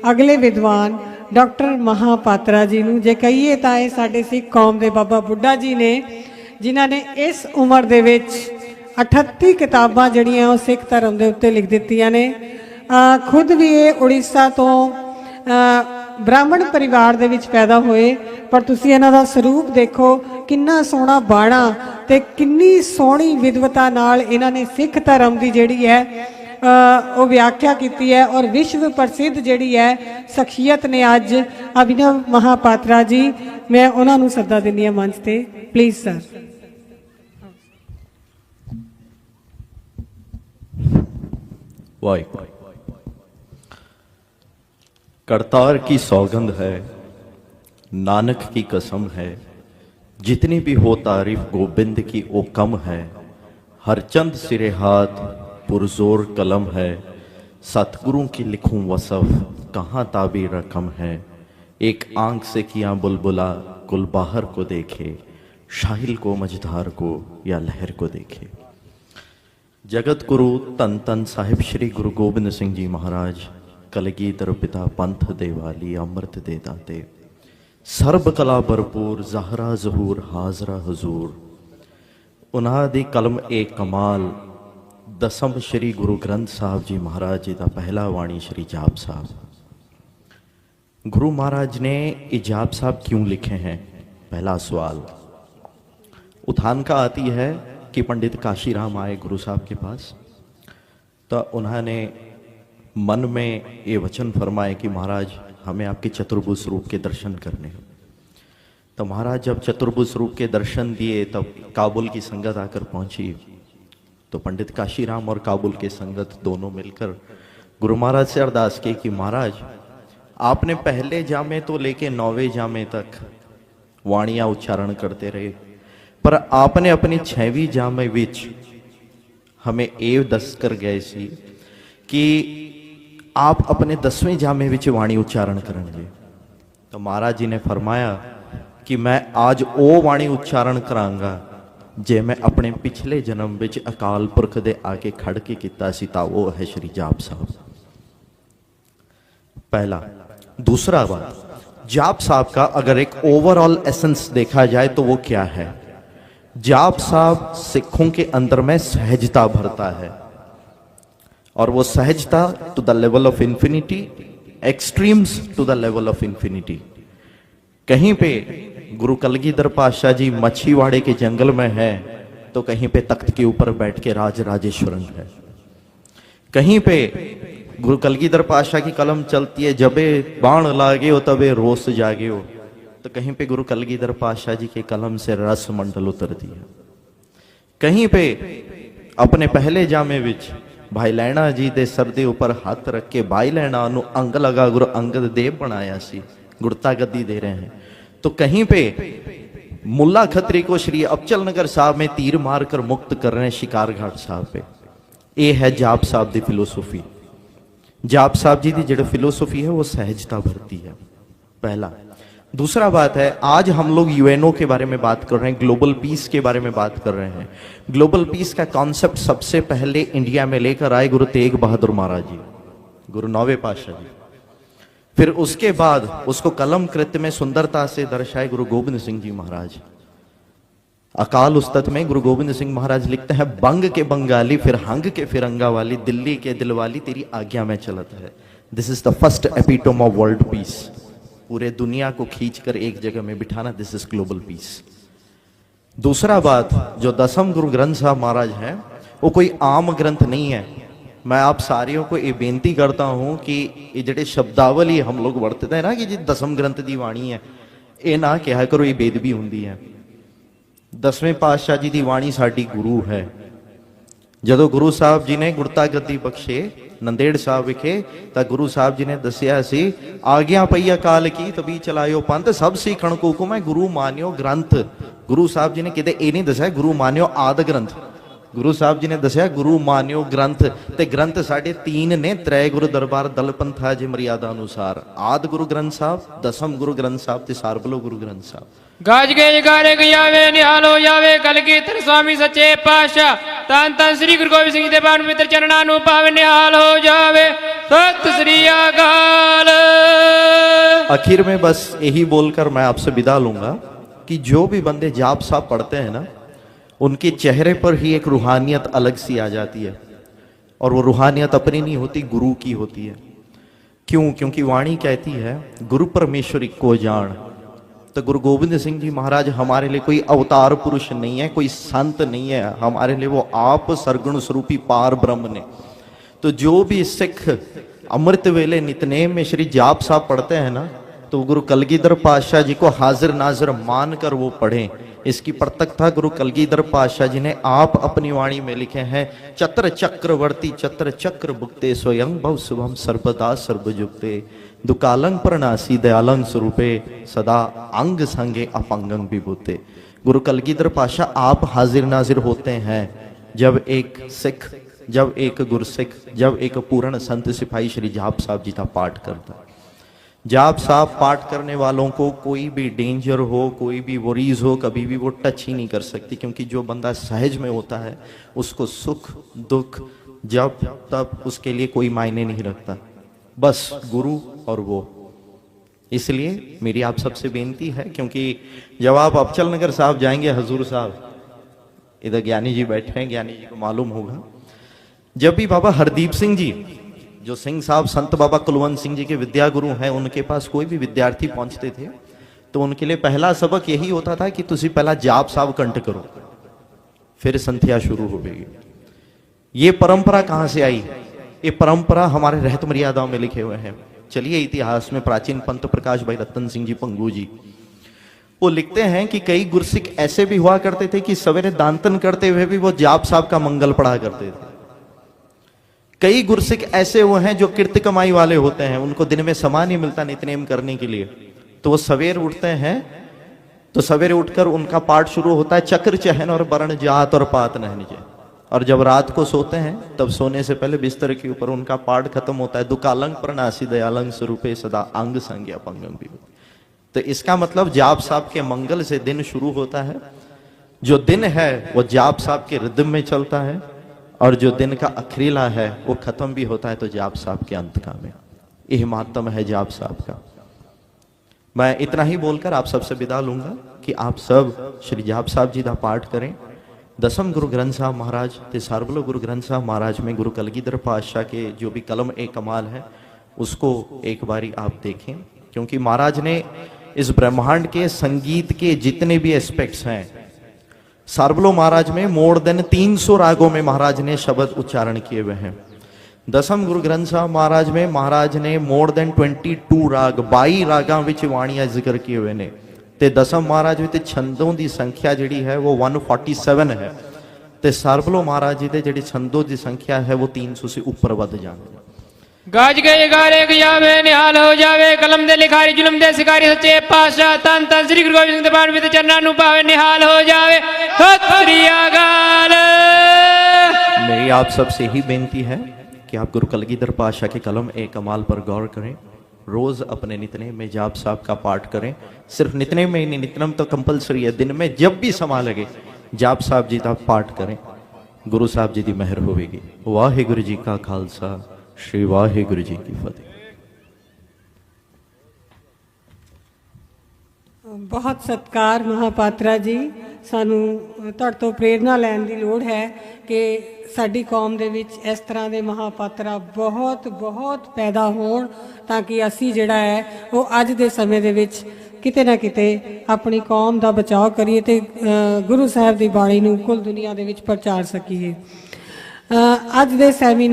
अगले विद्वान डॉक्टर महापात्रा जी नूं जे कहीए तां इह साडे सिख कौम दे बाबा बुड्ढा जी ने, जिन्हां ने इस उम्र दे विच 38 किताबां जिहड़ियां ओह सिख धर्म दे उत्ते लिख दित्तियां ने। खुद भी ये उड़ीसा तो ब्राह्मण परिवार दे विच पैदा होए, पर तुसीं इन्हां दा स्वरूप देखो किन्ना सोहना बाणा ते किन्नी सोहनी विद्वता नाल इन्हां ने सिख धर्म की जिहड़ी है वो व्याख्या की है और विश्व प्रसिद्ध जिहड़ी है शख्सियत ने अज अभिनव महापात्रा जी। मैं उन्हां नूं सद्दा दिंदी हां मंच ते, प्लीज़ सर। वाह, करतार की सौगंध है, नानक की कसम है, जितनी भी हो तारीफ गोबिंद की वो कम है। हर चंद सिरे हाथ पुरजोर कलम है, सतगुरु की लिखूं वसफ कहाँ ताबीर रकम है। एक आंख से किया बुलबुला गुलबाहर को देखे, शाहिल को मझधार को या लहर को देखे। जगत गुरु तन तन साहिब श्री गुरु गोबिंद सिंह जी महाराज कलगीधर पिता पंथ देवाली अमृत दे दाते, सर्ब कला भरपूर ज़हरा ज़हूर हाजरा हजूर। उन्हां दी कलम एक कमाल दसम श्री गुरु ग्रंथ साहब जी महाराज जी का पहला वाणी श्री जाप साहब। गुरु महाराज ने ये जाप साहब क्यों लिखे हैं? पहला सवाल उठान का आती है कि पंडित काशीराम आए गुरु साहब के पास, तो उन्होंने मन में ये वचन फरमाए कि महाराज हमें आपके चतुर्भुज रूप के दर्शन करने हैं। तो महाराज जब चतुर्भुज रूप के दर्शन दिए तब काबुल की संगत आकर पहुंची। तो पंडित काशीराम और काबुल के संगत दोनों मिलकर गुरु महाराज से अरदास की कि महाराज आपने पहले जामे तो लेके 9वें जामे तक वाणियां उच्चारण करते रहे, पर आपने अपनी 6वीं जामे विच हमें ये दस कर गए सी कि आप अपने 10वें जामे विच वाणी उच्चारण करेंगे। तो महाराज जी ने फरमाया कि मैं आज वो वाणी उच्चारण करांगा जे मैं अपने पिछले जन्म विच अकाल पुरख दे आके खड़ के किया सी, ता वो है श्री जाप साहब। पहला। दूसरा बात, जाप साहब का अगर एक ओवरऑल एसेंस देखा जाए तो वो क्या है? जाप साहब सिखों के अंदर में सहजता भरता है, और वो सहजता to the level of infinity, extremes to the level of infinity. कहीं पे गुरु कलगीधर पातशाह जी मच्छीवाड़े के जंगल में है, तो कहीं पे तख्त के ऊपर बैठ के राज राजेश्वरन है। कहीं पे गुरु कलगीधर पातशाह की कलम चलती है, जबे बाण लागे हो तबे रोस जागे हो, तो कहीं पे गुरु कलगीधर पातशाह जी के कलम से रस मंडल उतरती है। कहीं पे अपने पहले जामे विच भाई लैणा जी दे सर दे ऊपर हाथ रख के भाई लैणा नु अंग लगा गुरु अंगद देव बनाया सी, गुरता गद्दी दे रहे हैं। तो कहीं पे मुल्ला खत्री को श्री अबचल नगर साहब में तीर मार कर मुक्त कर रहे हैं शिकार घाट साहब पे। ये है जाप साहब दी फिलोसोफी। जाप साहब जी दी जो फिलोसोफी है वो सहजता भरती है, पहला। दूसरा बात है, आज हम लोग यूएनओ के बारे में बात कर रहे हैं, ग्लोबल पीस के बारे में बात कर रहे हैं। ग्लोबल पीस का कॉन्सेप्ट सबसे पहले इंडिया में लेकर आए गुरु तेग बहादुर महाराज जी, गुरु 9वें पातशाह जी। फिर उसके बाद उसको कलम कृत्य में सुंदरता से दर्शाए गुरु गोबिंद सिंह जी महाराज। अकाल उस्तत में गुरु गोबिंद सिंह महाराज लिखते हैं, बंग के बंगाली फिर हंग के फिरंगा वाली, दिल्ली के दिलवाली तेरी आज्ञा में चलत है। This is the first epitome of world peace. पूरे दुनिया को खींचकर एक जगह में बिठाना, दिस इज ग्लोबल पीस। दूसरा बात, जो दसम गुरु ग्रंथ साहब महाराज हैं वो कोई आम ग्रंथ नहीं है। मैं आप सारियों को ये बेनती करता हूं कि ये जड़े शब्दावली हम लोग वरतते हैं ना कि जी दसम ग्रंथ दी वाणी है, ये ना कहा करो ये बेदबी होंदी है। 10वें पातशाह जी दी वाणी साडी गुरु है। जदों गुरु साहब जी ने गुरता गद्दी बख्शे नंदेड़ साहब विखे, तो गुरु साहब जी ने दसिया सी, आज्ञा पई अकाल की तभी चलायो पंथ, सब सीखण को हुकुम है गुरु मान्यो ग्रंथ। गुरु साहब जी ने किते ये नहीं दसिया गुरु मान्यो आद ग्रंथ, गुरु साहब जी ने दसिया गुरु मान्यो ग्रंथ। ते ग्रंथ साढ़े 3 ने, त्रै गुरु दरबार दल पंथा जी मर्यादा अनुसार, आद गुरु ग्रंथ साहब, दसम गुरु ग्रंथ साहब ते सारबलो गुरु ग्रंथ साहब। गाज के जगारे गयावे निहाल हो जावे कलगीधर स्वामी सच्चे पातशाह, तन तन श्री गुरु गोबिंद सिंह दे पावन पवित्र चरणां नूं पावन निहाल हो जावे। सत श्री अकाल। आखिर में बस यही बोलकर मैं आपसे विदा लूंगा कि जो भी बंदे जाप साहब पढ़ते हैं ना, उनके चेहरे पर ही एक रूहानियत अलग सी आ जाती है, और वो रूहानियत अपनी नहीं होती, गुरु की होती है। क्यों? क्योंकि वाणी कहती है गुरु परमेश्वरी को जान। तो गुरु गोविंद सिंह जी महाराज हमारे लिए कोई अवतार पुरुष नहीं है, कोई संत नहीं है, हमारे लिए वो आप सरगुण स्वरूपी पार ब्रह्म ने। तो जो भी सिख अमृत वेले नितनेम में श्री जाप साहब पढ़ते हैं ना, तो गुरु कलगीधर पातशाह जी को हाजिर नाजिर मानकर वो पढ़ें। इसकी प्रत्यक्षता गुरु कलगीधर पातशाह जी ने आप अपनी वाणी में लिखे हैं, चत्र चक्रवर्ती चत्र चक्र भुक्ते स्वयं भव शुभम सर्वदा सर्वजुक्ते दुकालंग प्रणासी दयालंग स्वरूपे सदा अंग संगे अपंगंग विभूते। गुरु कलगीधर पातशाह आप हाजिर नाजिर होते हैं जब एक सिख, जब एक गुरसिख, जब एक पूर्ण संत सिपाही श्री जाप साहब जी का पाठ करता है। जाप साहब पाठ करने वालों को कोई भी डेंजर हो, कोई भी वरीज हो, कभी भी वो टच ही नहीं कर सकती, क्योंकि जो बंदा सहज में होता है उसको सुख दुख जब तब उसके लिए कोई मायने नहीं रखता, बस गुरु और वो। इसलिए मेरी आप सबसे बेनती है, क्योंकि जब आप अबचल नगर साहब जाएंगे, हजूर साहब इधर ज्ञानी जी बैठे हैं, ज्ञानी जी को मालूम होगा, जब भी बाबा हरदीप सिंह जी जो सिंह साहब संत बाबा कुलवंत सिंह जी के विद्या गुरु हैं, उनके पास कोई भी विद्यार्थी पहुंचते थे तो उनके लिए पहला सबक यही होता था कि तुसी पहला जाप साहब कंठ करो, फिर संध्या शुरू हो गई। ये परंपरा कहां से आई? ये परंपरा हमारे रहत मर्यादाओं में लिखे हुए हैं। चलिए इतिहास में प्राचीन पंत प्रकाश भाई रतन सिंह जी पंगू जी, वो लिखते हैं कि कई गुरसिख ऐसे भी हुआ करते थे कि सवेरे दांतन करते हुए भी वो जाप साहब का मंगल पढ़ा करते थे। कई गुरसिख ऐसे हुए हैं जो किर्त कमाई वाले होते हैं, उनको दिन में समय नहीं मिलता नित्यनेम करने के लिए, तो वो सवेर उठते हैं, तो सवेरे उठकर उनका पाठ शुरू होता है, चक्र चहन और वर्ण जात और पात नहनिजे, और जब रात को सोते हैं तब सोने से पहले बिस्तर के ऊपर उनका पाठ खत्म होता है, दुकालंग प्रणासी दयालंग स्वरूपे सदा अंग संग अपंगंग भी। तो इसका मतलब जाप साहब के मंगल से दिन शुरू होता है। जो दिन है वो जाप साहब के रिदम में चलता है, और जो दिन का अखरीला है वो खत्म भी होता है तो जाप साहब के अंत का में। यह महात्म है जाप साहब का। मैं इतना ही बोलकर आप सबसे विदा लूंगा कि आप सब श्री जाप साहब जी का पाठ करें। दसम गुरु ग्रंथ साहब महाराज ते सार्वलो गुरु ग्रंथ साहब महाराज में गुरु कलगीधर पातशाह के जो भी कलम ए कमाल है उसको एक बारी आप देखें, क्योंकि महाराज ने इस ब्रह्मांड के संगीत के जितने भी एस्पेक्ट्स हैं, सार्वलो महाराज में मोर देन 300 रागों में महाराज ने शब्द उच्चारण किए हुए हैं। दसम गुरु ग्रंथ साहब महाराज में महाराज ने मोर देन 22 राग 22 रागां विच वाणियां जिक्र किए हुए ने, ते दसम महाराज विच छंदों की संख्या जिहड़ी है वो 147 है, ते सार्वलो महाराज जी दे जिहड़ी छंदों की संख्या है वो 300 से ऊपर वध जांदी। गाज गए गारे गयावे निहाल हो जावे, कलम दे लिखारी जुलम दे शिकारी सच्चे पातशाह, तन तन श्री गुरु गोबिंद सिंह दरबार में चरना नु पावे निहाल हो जावे। सत श्री अकाल। मेरी आप सबसे ही बेनती है कि आप गुरु कलगीधर पातशाह के कलम ए कमाल पर गौर करें, रोज अपने नितनेम में जाप साहब का पाठ करें। सिर्फ नितनेम में ही नहीं, नितनेम तो कंपलसरी है, दिन में जब भी समय लगे जाप साहब जी का पाठ करें, गुरु साहब जी की मेहर होगी। वाहिगुरु जी का खालसा, श्री वाहिगुरु जी की फतेह। बहुत सत्कार महापात्रा जी, सानू तुहाडे तो प्रेरणा लैण की लोड़ है कि साडी कौम दे विच इस तरह के महापात्रा बहुत बहुत पैदा होण, ताकि असी जिहड़ा है वो अज दे समय दे विच किते ना किते अपनी कौम का बचाव करिए ते गुरु साहब की बाणी नूं कुल दुनिया दे विच प्रचार सकीए। अज दे सैमीनार